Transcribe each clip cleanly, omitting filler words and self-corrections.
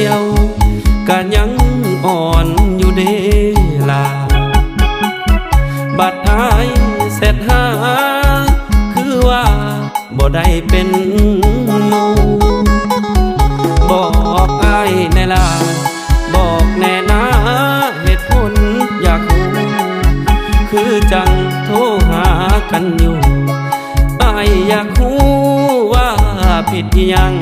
ยวก็ยังอ่อนอยู่เดลาบัดอายเสร็จหาคือว่าบ่ได้เป็นหมู่บอกอายแน่ล่ะบอกแน่นะเหตุผลอยากรู้คือจังโทรหากันอยู่อายอยากรู้ว่าผิดยัง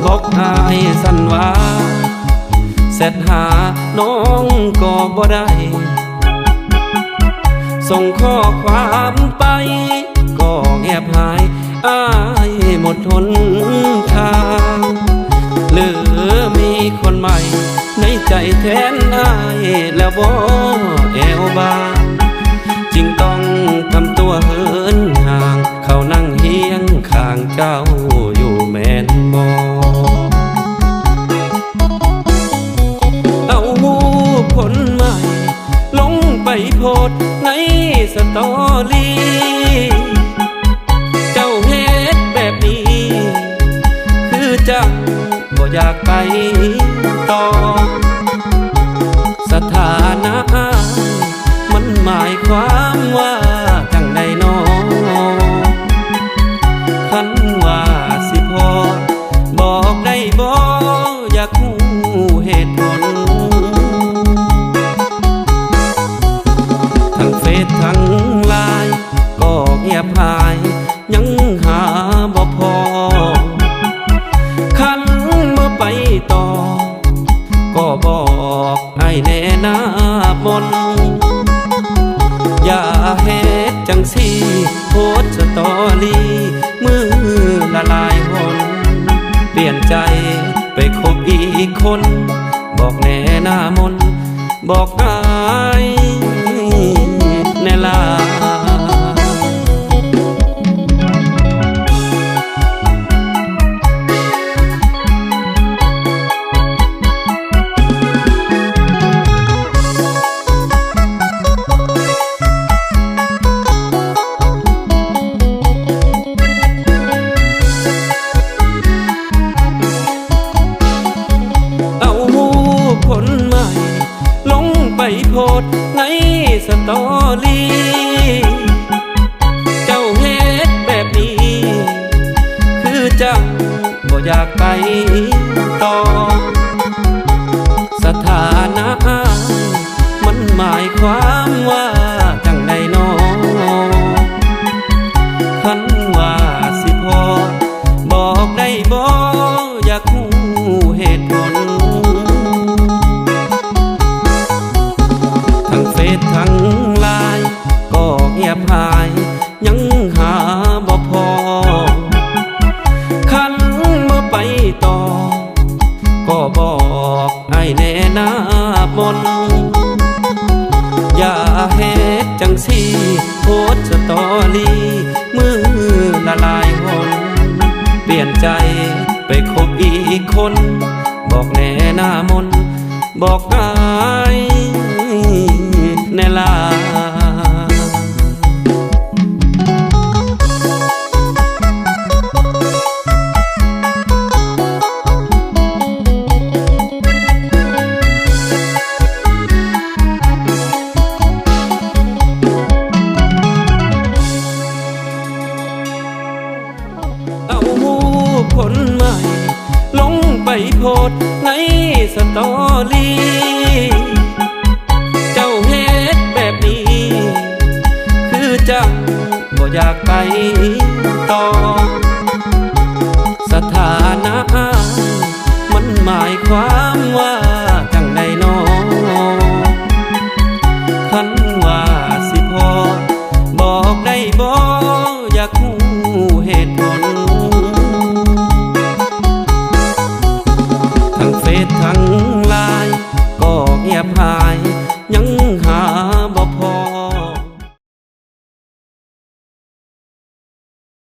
บอกอายสั่นว่าเสร็จหาน้องก็บ่ได้ส่งข้อความไปก็เงียบหายอายหมดทนทางหรือมีคนใหม่ในใจแทนอายแล้วบ่แอวบางจึงต้องทำตัวเหินห่างเขานั่งเฮียงข้างเจ้าอยู่แม่นบ่เอาหูคนใหม่ลงไปโพสในสตอรี่เจ้าเฮ็ดแบบนี้คือจังบ่อยากไปต่อสถานะมันหมายความว่าจังใดน้อคันว่าสิพอบอกได้บ่อยากรู้เหตุผลทั้งเฟซทั้งไลน์ก็เงียบหายยังหาบ่พอคันเมื่อไปต่อก็บอกให้แน่นาบนอย่าเฮ็ดจังสิโพสสตอรี่มือละลายหนเปลี่ยนใจไปคบอีกคนบอกแน่หน้ามนบอกอายแน่ลาคนใหม่ลงไปโพสในสตอรี่เจ้าเฮ็ดแบบนี้คือจังบ่อยากไปต่อสถานะมันหมายความว่าจังใดน้อคันว่าสิพอบอกได้บ่อยากรู้เหตุผลทั้งเฟซทั้งไลน์ก็เงียบหายยังหาบ่พอคันเมื่อไปต่อก็บอกให้แน่นาบนอย่าเฮ็ดจังสิโพสสตอรี่มือละลายหนเปลี่ยนใจไปคบอีกคนบอกแน่หน้ามนบอกอายแน่ลาเอาหูคนใหม่ลงไปโพสในสตอรี่เจ้าเฮ็ดแบบนี้คือจังบ่อยากไปต่อ